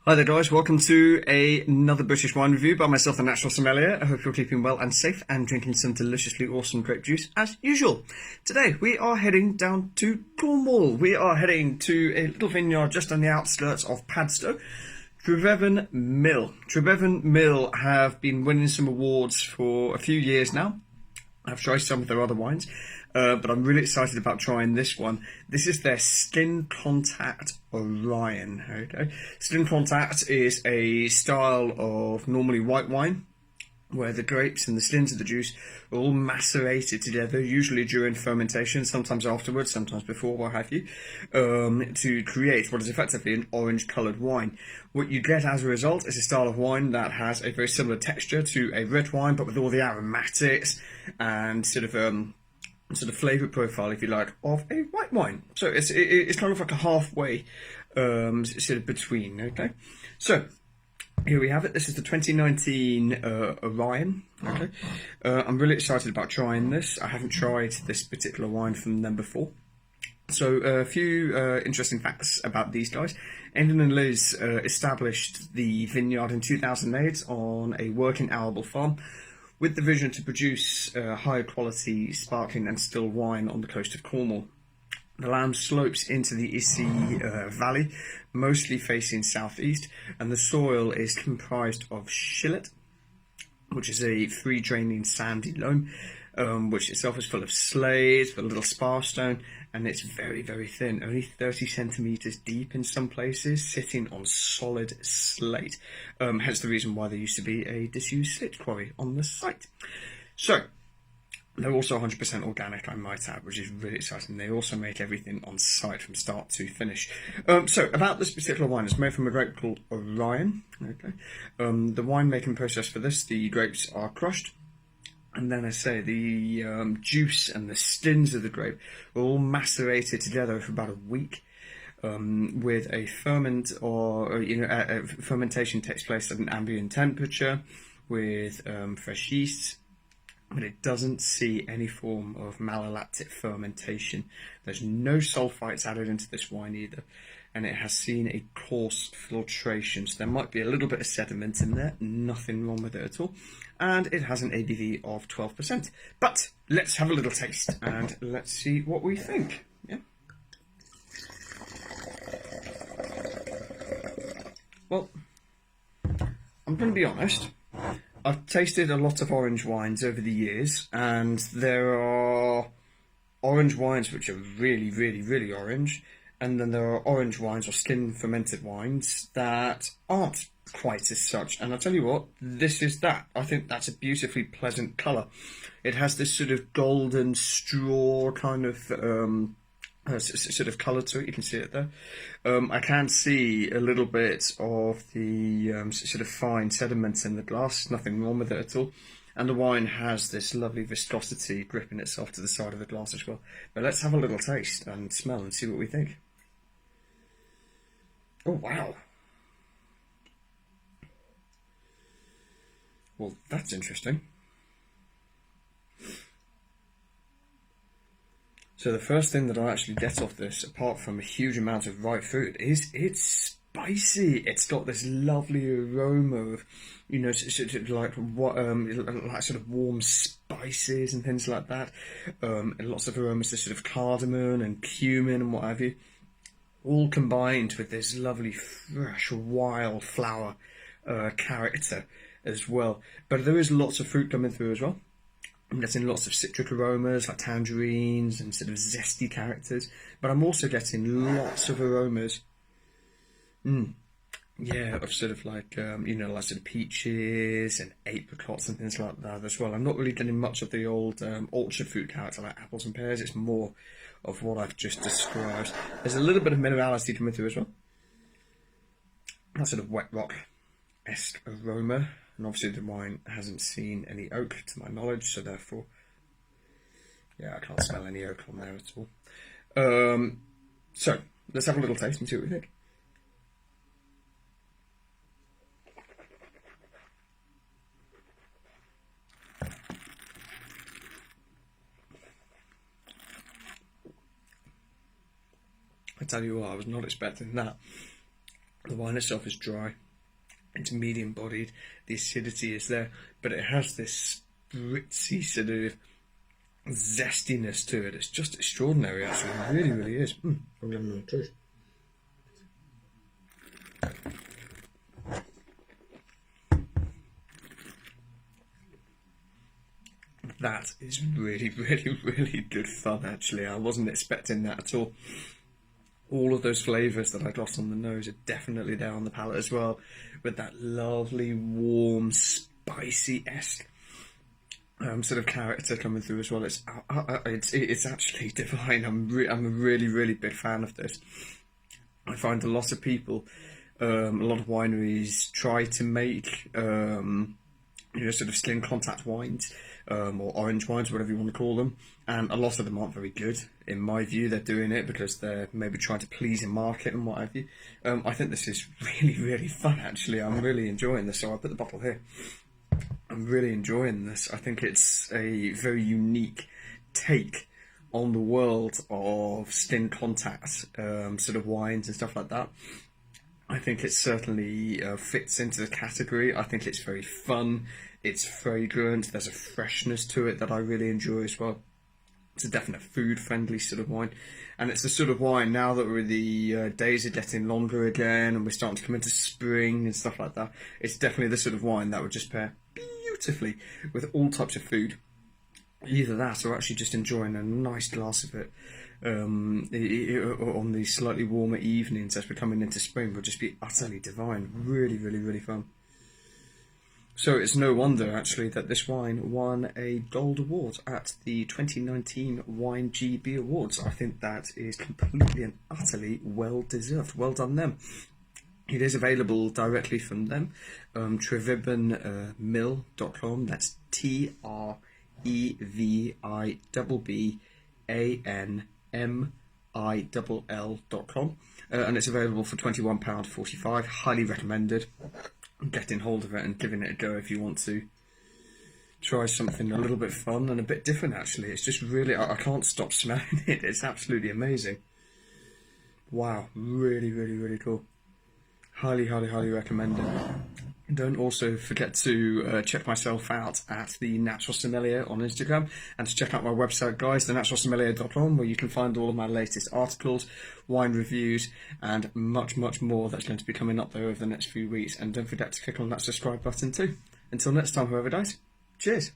Hi there guys, welcome to another British wine review by myself, the Natural Sommelier. I hope you're keeping well and safe and drinking some deliciously awesome grape juice as usual. Today we are heading down to Cornwall. We are heading to a little vineyard just on the outskirts of Padstow, Trevevin Mill. Trevevin Mill have been winning some awards for a few years now. I've tried some of their other wines, but I'm really excited about trying this one. This is their Skin Contact Orion. Okay, Skin Contact is a style of normally white wine where the grapes and the skins of the juice are all macerated together, usually during fermentation, sometimes afterwards, sometimes before, what have you, to create what is effectively an orange-coloured wine. What you get as a result is a style of wine that has a very similar texture to a red wine, but with all the aromatics and sort of flavour profile, if you like, of a white wine. So it's kind of like a halfway sort of between. Okay, so here we have it. This is the 2019 Orion. Okay, I'm really excited about trying this. I haven't tried this particular wine from them before. So a few interesting facts about these guys. Endon and Liz established the vineyard in 2008 on a working arable farm, with the vision to produce high quality sparkling and still wine on the coast of Cornwall. The land slopes into the Issy Valley, mostly facing southeast, and the soil is comprised of shillet, which is a free draining sandy loam, which itself is full of slate, with a little sparstone, and it's very, very thin, only 30 centimetres deep in some places, sitting on solid slate. Hence the reason why there used to be a disused slate quarry on the site. So, they're also 100% organic, I might add, which is really exciting. They also make everything on site from start to finish. So, about this particular wine, it's made from a grape called Orion. Okay, the winemaking process for this, the grapes are crushed, and then I say the juice and the skins of the grape are all macerated together for about a week. With a fermentation takes place at an ambient temperature with fresh yeast. But it doesn't see any form of malolactic fermentation. There's no sulphites added into this wine either, and it has seen a coarse filtration, so there might be a little bit of sediment in there, nothing wrong with it at all, and it has an ABV of 12%. But let's have a little taste, and let's see what we think. Yeah. Well, I'm going to be honest. I've tasted a lot of orange wines over the years, and there are orange wines which are really, really, really orange, and then there are orange wines or skin fermented wines that aren't quite as such. And I'll tell you what, this is that. I think that's a beautifully pleasant colour. It has this sort of golden straw kind of sort of colour to it. You can see it there. I can see a little bit of the sort of fine sediment in the glass. Nothing wrong with it at all. And the wine has this lovely viscosity gripping itself to the side of the glass as well. But let's have a little taste and smell and see what we think. Oh, wow. Well, that's interesting. So the first thing that I actually get off this, apart from a huge amount of ripe fruit, is it's spicy. It's got this lovely aroma of, sort of like what, like sort of warm spices and things like that. And lots of aromas, sort of cardamom and cumin and what have you, all combined with this lovely fresh wildflower character as well. But there is lots of fruit coming through as well. I'm getting lots of citric aromas like tangerines and sort of zesty characters, but I'm also getting lots of aromas, of sort of like, like sort of peaches and apricots and things like that as well. I'm not really getting much of the old orchard fruit character like apples and pears. It's more of what I've just described. There's a little bit of minerality coming through as well. That sort of wet rock-esque aroma. And obviously the wine hasn't seen any oak to my knowledge, so therefore, yeah, I can't smell any oak on there at all. So, let's have a little taste and see what we think. I tell you what, I was not expecting that. The wine itself is dry, it's medium bodied, the acidity is there, but it has this spritzy sort of zestiness to it. It's just extraordinary, actually. It really, really is. I'm having another taste. That is really, really, really good fun, actually. I wasn't expecting that at all. All of those flavours that I got on the nose are definitely there on the palate as well, with that lovely, warm, spicy-esque sort of character coming through as well. It's actually divine. I'm a really, really big fan of this. I find a lot of people, a lot of wineries try to make sort of skin contact wines, or orange wines, whatever you want to call them, and a lot of them aren't very good. In my view, they're doing it because they're maybe trying to please a market and what have you. I think this is really, really fun, actually. I'm really enjoying this, so I put the bottle here. I'm really enjoying this. I think it's a very unique take on the world of skin contact sort of wines and stuff like that. I think it certainly fits into the category. I think it's very fun, it's fragrant, there's a freshness to it that I really enjoy as well. It's a definite food-friendly sort of wine. And it's the sort of wine, now that the days are getting longer again and we're starting to come into spring and stuff like that, it's definitely the sort of wine that would just pair beautifully with all types of food. Either that or actually just enjoying a nice glass of it on these slightly warmer evenings as we're coming into spring would just be utterly divine. Really, really, really fun. So it's no wonder actually that this wine won a gold award at the 2019 Wine GB Awards. I think that is completely and utterly well deserved. Well done them. It is available directly from them, trevibanmill.com. That's TREVIBANMILL.com, and it's available for £21.45. Highly recommended. Getting hold of it and giving it a go if you want to try something a little bit fun and a bit different. Actually, it's just really, I can't stop smelling it. It's absolutely amazing. Wow, really, really, really cool. Highly, highly, highly recommended. Don't also forget to check myself out at The Natural Sommelier on Instagram, and to check out my website, guys, thenaturalsommelier.com, where you can find all of my latest articles, wine reviews, and much, much more that's going to be coming up there over the next few weeks. And don't forget to click on that subscribe button too. Until next time, whoever dies, cheers.